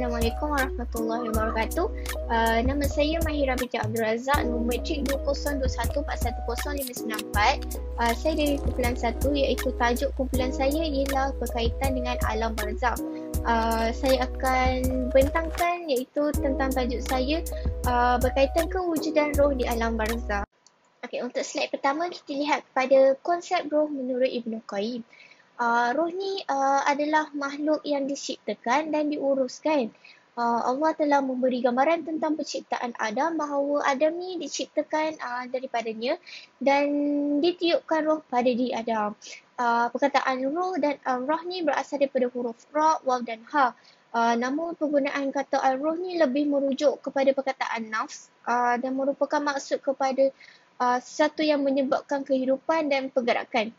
Assalamualaikum warahmatullahi wabarakatuh. Nama saya Mahira binti Abdul Razak, nombor matrik 2021210594. Saya dari kumpulan 1, iaitu tajuk kumpulan saya ialah berkaitan dengan alam barzakh. Saya akan bentangkan iaitu tentang tajuk saya berkaitan kewujudan roh di alam barzakh. Okey, untuk slide pertama kita lihat pada konsep roh menurut Ibnu Qayyim. Roh ni adalah makhluk yang diciptakan dan diuruskan. Allah telah memberi gambaran tentang penciptaan Adam bahawa Adam ni diciptakan daripadanya dan ditiupkan roh pada diri Adam. Perkataan roh dan roh ni berasal daripada huruf ra, waw dan ha. Namun penggunaan kata al-roh ni lebih merujuk kepada perkataan nafs dan merupakan maksud kepada sesuatu yang menyebabkan kehidupan dan pergerakan.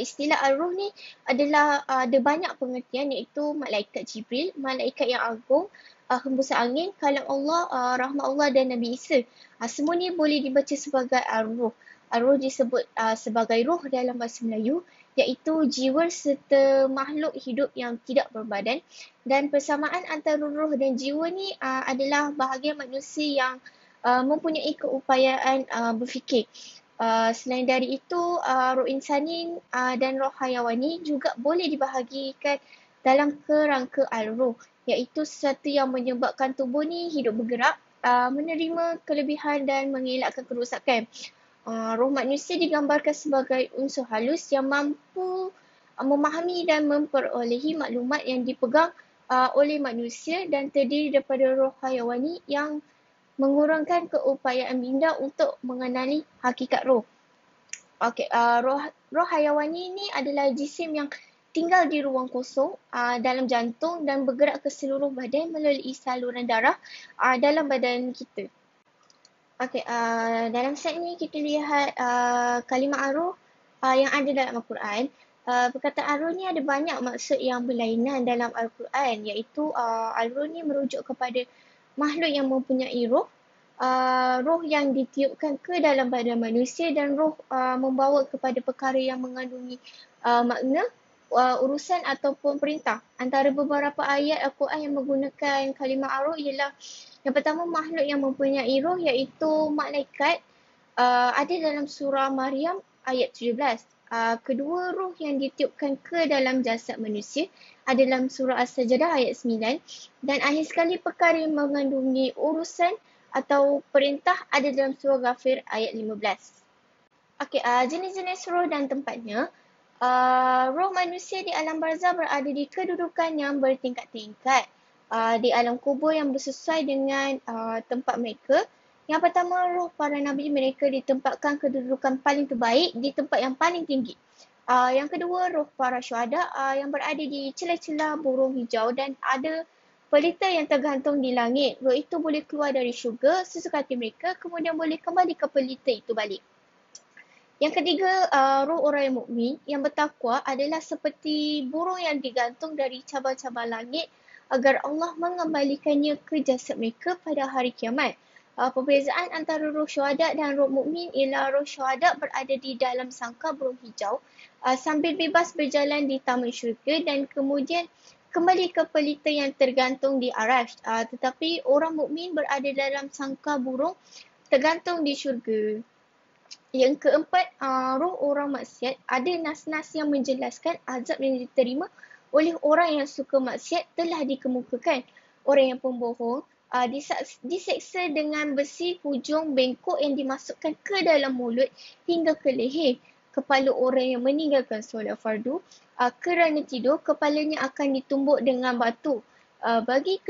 Istilah al-ruh ni adalah ada banyak pengertian, iaitu malaikat Jibril, malaikat yang agung, hembusan angin, kalam Allah, rahmat Allah dan Nabi Isa. Semua ni boleh dibaca sebagai al-ruh. Al-ruh disebut sebagai roh dalam bahasa Melayu, iaitu jiwa serta makhluk hidup yang tidak berbadan, dan persamaan antara roh dan jiwa ni adalah bahagian manusia yang mempunyai keupayaan berfikir. Selain dari itu, roh insani dan roh hayawani juga boleh dibahagikan dalam kerangka al-ruh, iaitu sesuatu yang menyebabkan tubuh ni hidup bergerak, menerima kelebihan dan mengelakkan kerosakan. Roh manusia digambarkan sebagai unsur halus yang mampu memahami dan memperolehi maklumat yang dipegang oleh manusia dan terdiri daripada roh hayawani yang mengurangkan keupayaan minda untuk mengenali hakikat roh. Roh hayawani ni adalah jisim yang tinggal di ruang kosong dalam jantung dan bergerak ke seluruh badan melalui saluran darah dalam badan kita. Dalam slide ni kita lihat kalimah ar-ruh yang ada dalam Al-Quran. Perkataan ar-ruh ni ada banyak maksud yang berlainan dalam Al-Quran, iaitu ar-ruh ni merujuk kepada makhluk yang mempunyai roh, roh yang ditiupkan ke dalam badan manusia, dan roh membawa kepada perkara yang mengandungi makna, urusan ataupun perintah. Antara beberapa ayat Al-Quran yang menggunakan kalimah ar-ruh ialah yang pertama, makhluk yang mempunyai roh iaitu malaikat, ada dalam surah Maryam ayat 17. Kedua, roh yang ditiupkan ke dalam jasad manusia ada dalam surah As-Sajdah ayat 9, dan akhir sekali perkara yang mengandungi urusan atau perintah ada dalam surah Ghafir ayat 15. Jenis-jenis roh dan tempatnya. Roh manusia di alam barzakh berada di kedudukan yang bertingkat-tingkat. Di alam kubur yang bersesuai dengan tempat mereka. Yang pertama, roh para nabi mereka ditempatkan kedudukan paling terbaik di tempat yang paling tinggi. Yang kedua, roh para syuhada yang berada di celah-celah burung hijau dan ada pelita yang tergantung di langit. Roh itu boleh keluar dari syurga sesuka hati mereka, kemudian boleh kembali ke pelita itu balik. Yang ketiga, roh orang yang mukmin yang bertakwa adalah seperti burung yang digantung dari cabang-cabang langit agar Allah mengembalikannya ke jasad mereka pada hari kiamat. Perbezaan antara roh syuhada dan roh mukmin ialah roh syuhada berada di dalam sangkar burung hijau sambil bebas berjalan di taman syurga dan kemudian kembali ke pelita yang tergantung di arasy. Tetapi orang mukmin berada dalam sangkar burung tergantung di syurga. Yang keempat, roh orang maksiat. Ada nas-nas yang menjelaskan azab yang diterima oleh orang yang suka maksiat telah dikemukakan. Orang yang pembohong diseksa dengan besi hujung bengkok yang dimasukkan ke dalam mulut hingga ke leher. Kepala orang yang meninggalkan solat fardu kerana tidur, kepalanya akan ditumbuk dengan batu. Bagi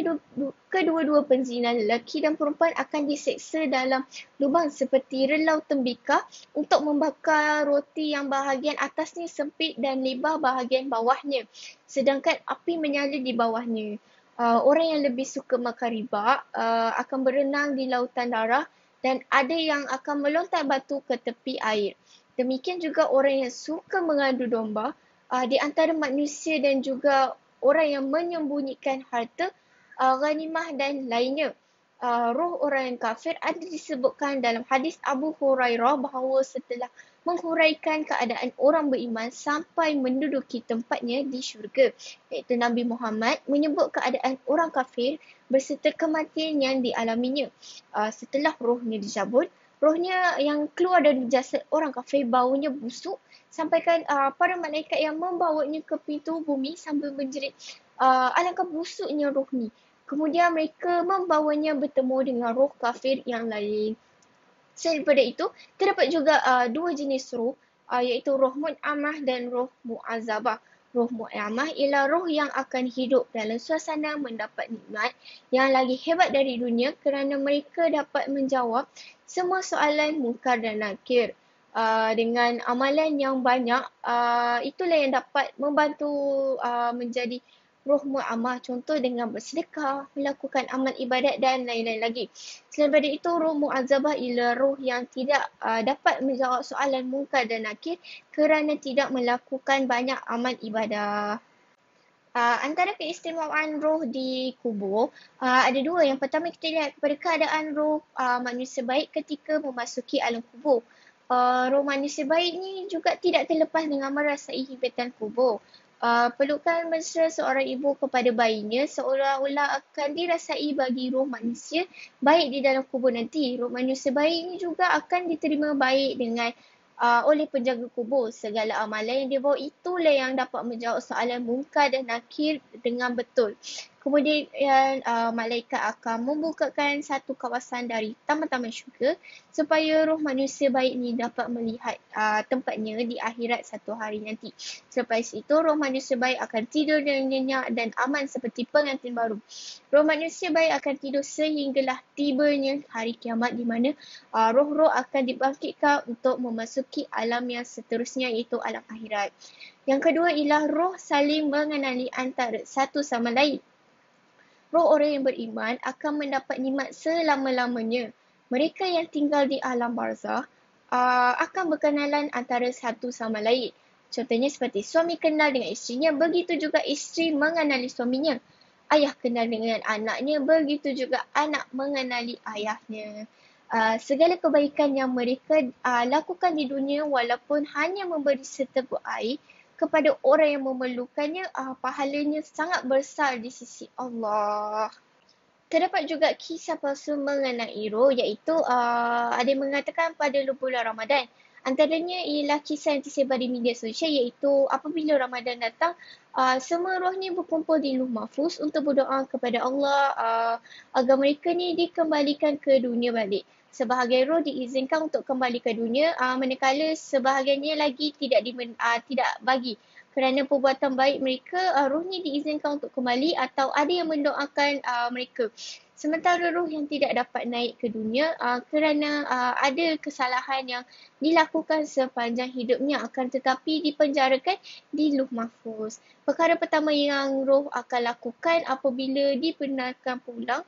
kedua-dua penzina lelaki dan perempuan akan diseksa dalam lubang seperti relau tembikar untuk membakar roti yang bahagian atasnya sempit dan lebar bahagian bawahnya, sedangkan api menyala di bawahnya. Orang yang lebih suka makan riba akan berenang di lautan darah dan ada yang akan melontar batu ke tepi air. Demikian juga orang yang suka mengadu domba di antara manusia dan juga orang yang menyembunyikan harta, ghanimah dan lainnya. roh orang yang kafir ada disebutkan dalam hadis Abu Hurairah bahawa setelah menghuraikan keadaan orang beriman sampai menduduki tempatnya di syurga, iaitu Nabi Muhammad menyebut keadaan orang kafir berserta kematian yang dialaminya. Setelah rohnya dicabut, rohnya yang keluar dari jasad orang kafir baunya busuk, sampaikan para malaikat yang membawanya ke pintu bumi sambil menjerit, alangkah busuknya roh ni. Kemudian mereka membawanya bertemu dengan roh kafir yang lain. Selain daripada itu, terdapat juga dua jenis roh, iaitu roh mu'amah dan roh mu'azabah. Roh mu'amah ialah roh yang akan hidup dalam suasana mendapat nikmat yang lagi hebat dari dunia kerana mereka dapat menjawab semua soalan munkar dan nakir. Dengan amalan yang banyak, itulah yang dapat membantu menjadi roh mu'amah, contoh dengan bersedekah, melakukan amal ibadat dan lain-lain lagi. Selain daripada itu, roh mu'azabah ialah roh yang tidak dapat menjawab soalan munkar dan nakir kerana tidak melakukan banyak amal ibadah. Antara keistimewaan roh di kubur, ada dua. Yang pertama, kita lihat kepada keadaan roh manusia baik ketika memasuki alam kubur. Roh manusia baik ni juga tidak terlepas dengan merasai himpitan kubur. Pelukan mesra seorang ibu kepada bayinya seolah-olah akan dirasai bagi roh manusia baik di dalam kubur nanti. Roh manusia baik ini juga akan diterima baik dengan oleh penjaga kubur. Segala amalan yang dia bawa itulah yang dapat menjawab soalan munkar dan nakir dengan betul. Kemudian malaikat akan membukakan satu kawasan dari taman-taman syurga supaya roh manusia baik ni dapat melihat tempatnya di akhirat satu hari nanti. Selepas itu, roh manusia baik akan tidur dengan nyenyak dan aman seperti pengantin baru. Roh manusia baik akan tidur sehinggalah tibanya hari kiamat di mana roh-roh akan dibangkitkan untuk memasuki alam yang seterusnya iaitu alam akhirat. Yang kedua ialah roh saling mengenali antara satu sama lain. Roh orang yang beriman akan mendapat nikmat selama-lamanya. Mereka yang tinggal di alam barzah akan berkenalan antara satu sama lain. Contohnya seperti suami kenal dengan isterinya, begitu juga isteri mengenali suaminya. Ayah kenal dengan anaknya, begitu juga anak mengenali ayahnya. Segala kebaikan yang mereka lakukan di dunia walaupun hanya memberi seteguk air kepada orang yang memerlukannya, pahalanya sangat besar di sisi Allah. Terdapat juga kisah palsu mengenai roh, iaitu ada yang mengatakan pada bulan Ramadan. Antaranya ialah kisah yang tersebar di media sosial, iaitu apabila Ramadan datang, semua roh ni berkumpul di Lauh Mahfuz untuk berdoa kepada Allah agar mereka ni dikembalikan ke dunia balik. Sebahagian roh diizinkan untuk kembali ke dunia, manakala sebahagiannya lagi tidak bagi. Kerana perbuatan baik mereka, roh ni diizinkan untuk kembali atau ada yang mendoakan mereka. Sementara roh yang tidak dapat naik ke dunia kerana ada kesalahan yang dilakukan sepanjang hidupnya akan tetapi dipenjarakan di Lauh Mahfuz. Perkara pertama yang roh akan lakukan apabila dibenarkan pulang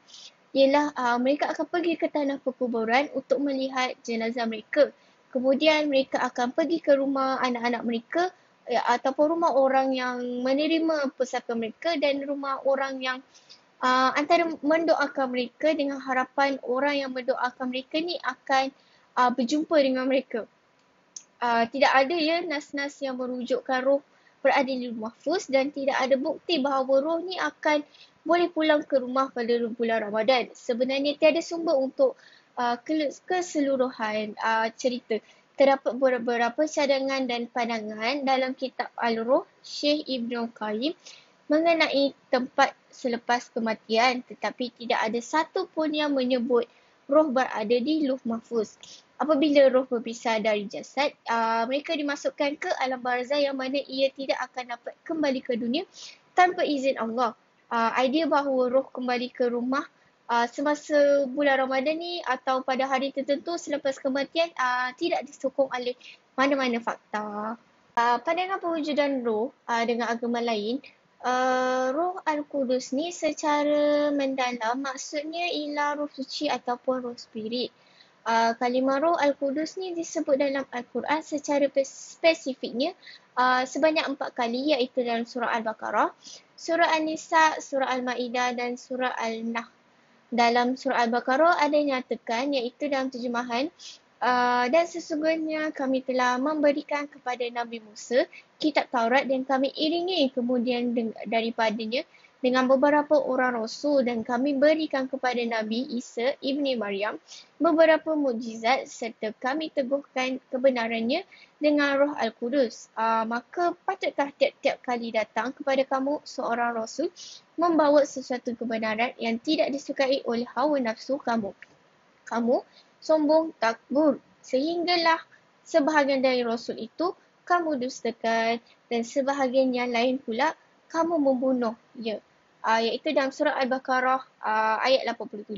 ialah mereka akan pergi ke tanah perkuburan untuk melihat jenazah mereka. Kemudian mereka akan pergi ke rumah anak-anak mereka ataupun rumah orang yang menerima pusaka mereka dan rumah orang yang antara mendoakan mereka dengan harapan orang yang mendoakan mereka ni akan berjumpa dengan mereka. Tidak ada ya nas-nas yang merujukkan roh berada di Mahfuz dan tidak ada bukti bahawa roh ni akan boleh pulang ke rumah pada bulan Ramadan. Sebenarnya tiada sumber untuk keseluruhan cerita. Terdapat beberapa cadangan dan pandangan dalam kitab Al-Ruh Syekh Ibn Qayyim mengenai tempat selepas kematian, tetapi tidak ada satu pun yang menyebut roh berada di Lauh Mahfuz. Apabila roh berpisah dari jasad, mereka dimasukkan ke alam barzah yang mana ia tidak akan dapat kembali ke dunia tanpa izin Allah. Idea bahawa roh kembali ke rumah semasa bulan Ramadan ni atau pada hari tertentu selepas kematian tidak disokong oleh mana-mana fakta. Pandangan perwujudan roh dengan agama lain, roh Al-Qudus ni secara mendalam maksudnya ialah roh suci ataupun roh spirit. Kalimah roh Al-Qudus ni disebut dalam Al-Quran secara spesifiknya sebanyak 4 kali, iaitu dalam surah Al-Baqarah, surah An-Nisa, surah Al-Ma'idah dan surah Al-Nahl. Dalam surah Al-Baqarah ada nyatakan, iaitu dalam terjemahan, dan sesungguhnya kami telah memberikan kepada Nabi Musa kitab Taurat dan kami iringi kemudian daripadanya dengan beberapa orang rasul dan kami berikan kepada Nabi Isa ibni Maryam beberapa mukjizat serta kami teguhkan kebenarannya dengan Roh Al-Qudus. Maka patutkah tiap-tiap kali datang kepada kamu seorang rasul membawa sesuatu kebenaran yang tidak disukai oleh hawa nafsu kamu. Kamu sombong takbur sehinggalah sebahagian dari rasul itu kamu dustakan dan sebahagian yang lain pula kamu membunuh. Iaitu dalam surah Al-Baqarah ayat 87.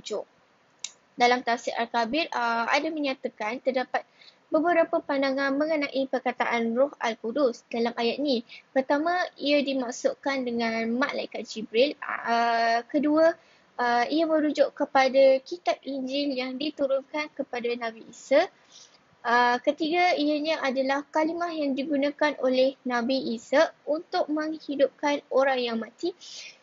Dalam tafsir Al-Kabir ada menyatakan terdapat beberapa pandangan mengenai perkataan Roh Al-Qudus dalam ayat ni. Pertama, ia dimaksudkan dengan malaikat Jibril. Kedua, ia merujuk kepada kitab Injil yang diturunkan kepada Nabi Isa. Ketiga, ianya adalah kalimah yang digunakan oleh Nabi Isa untuk menghidupkan orang yang mati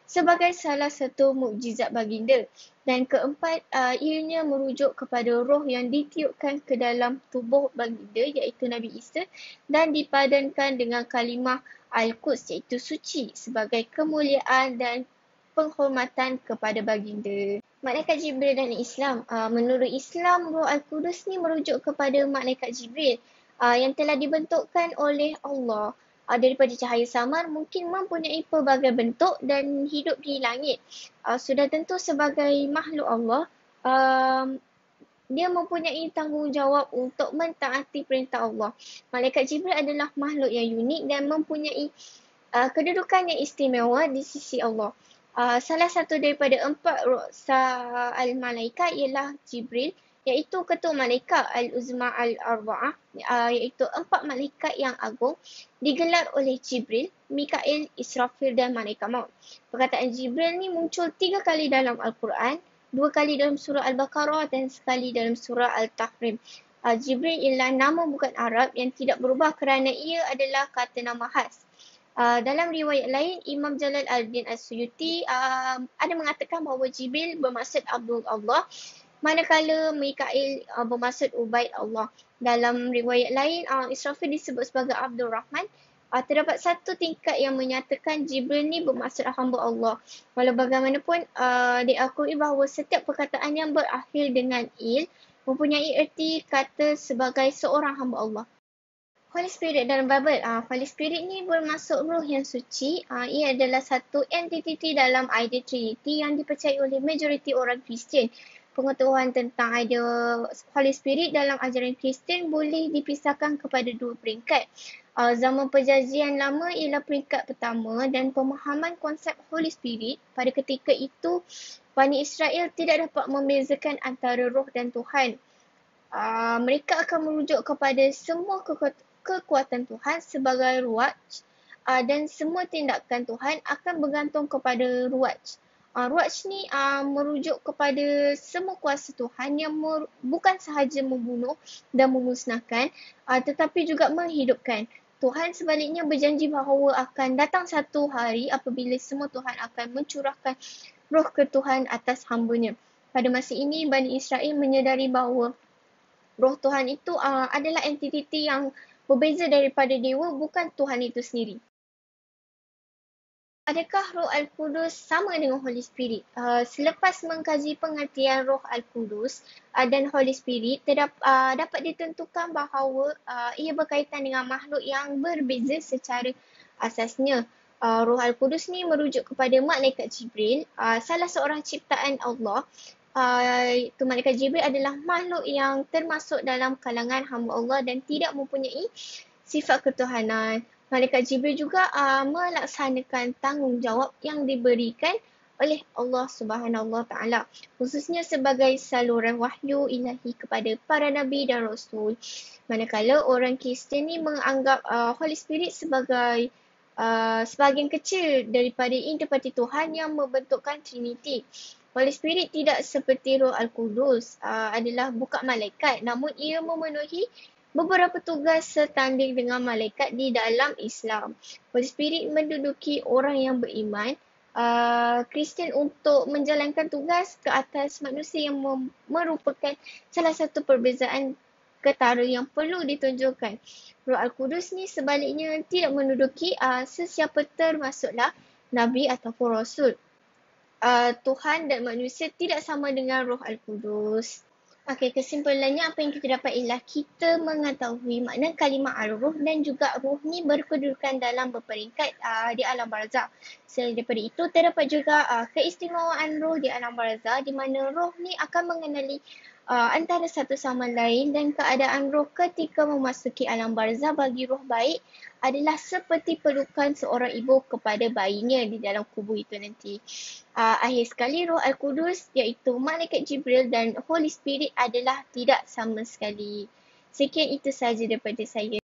sebagai salah satu mukjizat baginda. Dan keempat, ianya merujuk kepada roh yang ditiupkan ke dalam tubuh baginda iaitu Nabi Isa dan dipadankan dengan kalimah Al-Quds iaitu suci sebagai kemuliaan dan penghormatan kepada baginda. Malaikat Jibril dan Islam. Menurut Islam, Roh Al-Qudus ni merujuk kepada malaikat Jibril yang telah dibentukkan oleh Allah daripada cahaya samar, mungkin mempunyai pelbagai bentuk dan hidup di langit. Sudah tentu sebagai makhluk Allah, dia mempunyai tanggungjawab untuk mentaati perintah Allah. Malaikat Jibril adalah makhluk yang unik dan mempunyai kedudukan yang istimewa di sisi Allah. Salah satu daripada 4 ru'sa al-malaikat ialah Jibril, iaitu ketua malaikat al-uzma al-arba'ah, iaitu 4 malaikat yang agung digelar oleh Jibril, Mikail, Israfil dan malaikat maut. Perkataan Jibril ni muncul 3 kali dalam Al-Quran, 2 kali dalam surah Al-Baqarah dan sekali dalam surah Al-Tahrim. Jibril ialah nama bukan Arab yang tidak berubah kerana ia adalah kata nama khas. Dalam riwayat lain, Imam Jalal Al-Din As-Suyuti ada mengatakan bahawa Jibril bermaksud Abdul Allah, manakala Mikail bermaksud Ubaid Allah. Dalam riwayat lain, Israfil disebut sebagai Abdul Rahman. Terdapat satu tingkat yang menyatakan Jibril ni bermaksud hamba Allah. Walau bagaimanapun, diakui bahawa setiap perkataan yang berakhir dengan il mempunyai erti kata sebagai seorang hamba Allah. Holy Spirit dalam Bible. Holy Spirit ni bermaksud roh yang suci. Ia adalah satu entiti dalam idea Trinity yang dipercayai oleh majoriti orang Kristian. Pengetahuan tentang idea Holy Spirit dalam ajaran Kristian boleh dipisahkan kepada 2 peringkat. Zaman Perjanjian Lama ialah peringkat pertama dan pemahaman konsep Holy Spirit pada ketika itu Bani Israel tidak dapat membezakan antara roh dan Tuhan. Mereka akan merujuk kepada semua kekuatan Tuhan sebagai ruwaj dan semua tindakan Tuhan akan bergantung kepada ruwaj. Ruwaj ni merujuk kepada semua kuasa Tuhan yang bukan sahaja membunuh dan memusnahkan tetapi juga menghidupkan. Tuhan sebaliknya berjanji bahawa akan datang satu hari apabila semua Tuhan akan mencurahkan roh ketuhan atas hamba-Nya. Pada masa ini, Bani Israel menyedari bahawa roh Tuhan itu adalah entiti yang berbeza daripada dewa, bukan Tuhan itu sendiri. Adakah Roh Al-Qudus sama dengan Holy Spirit? Selepas mengkaji pengertian Roh Al-Qudus dan Holy Spirit, dapat ditentukan bahawa ia berkaitan dengan makhluk yang berbeza secara asasnya. Roh Al-Qudus ni merujuk kepada malaikat Jibril, salah seorang ciptaan Allah. Itu malaikat Jibril adalah makhluk yang termasuk dalam kalangan hamba Allah dan tidak mempunyai sifat ketuhanan. Malaikat Jibril juga melaksanakan tanggungjawab yang diberikan oleh Allah Subhanahu Wa Taala, khususnya sebagai saluran wahyu ilahi kepada para nabi dan rasul. Manakala orang Kristian ni menganggap Holy Spirit sebagai sebahagian kecil daripada intipati Tuhan yang membentukkan Trinity. Holy Spirit tidak seperti Roh Al-Qudus adalah bukan malaikat, namun ia memenuhi beberapa tugas setanding dengan malaikat di dalam Islam. Holy Spirit menduduki orang yang beriman Kristian untuk menjalankan tugas ke atas manusia yang merupakan salah satu perbezaan ketara yang perlu ditunjukkan. Roh Al-Qudus ni sebaliknya tidak menduduki sesiapa termasuklah Nabi ataupun Rasul. Tuhan dan manusia tidak sama dengan Roh Al-Qudus. Okey, kesimpulannya apa yang kita dapat ialah kita mengetahui makna kalimah ar-ruh dan juga ruh ni berkedudukan dalam berperingkat di alam barzakh. Selain daripada itu, terdapat juga keistimewaan ruh di alam barzakh di mana ruh ni akan mengenali antara satu sama lain dan keadaan ruh ketika memasuki alam barzakh bagi ruh baik adalah seperti pelukan seorang ibu kepada bayinya di dalam kubur itu nanti. Akhir sekali, Roh Al-Qudus iaitu Malaikat Jibril dan Holy Spirit adalah tidak sama sekali. Sekian itu sahaja daripada saya.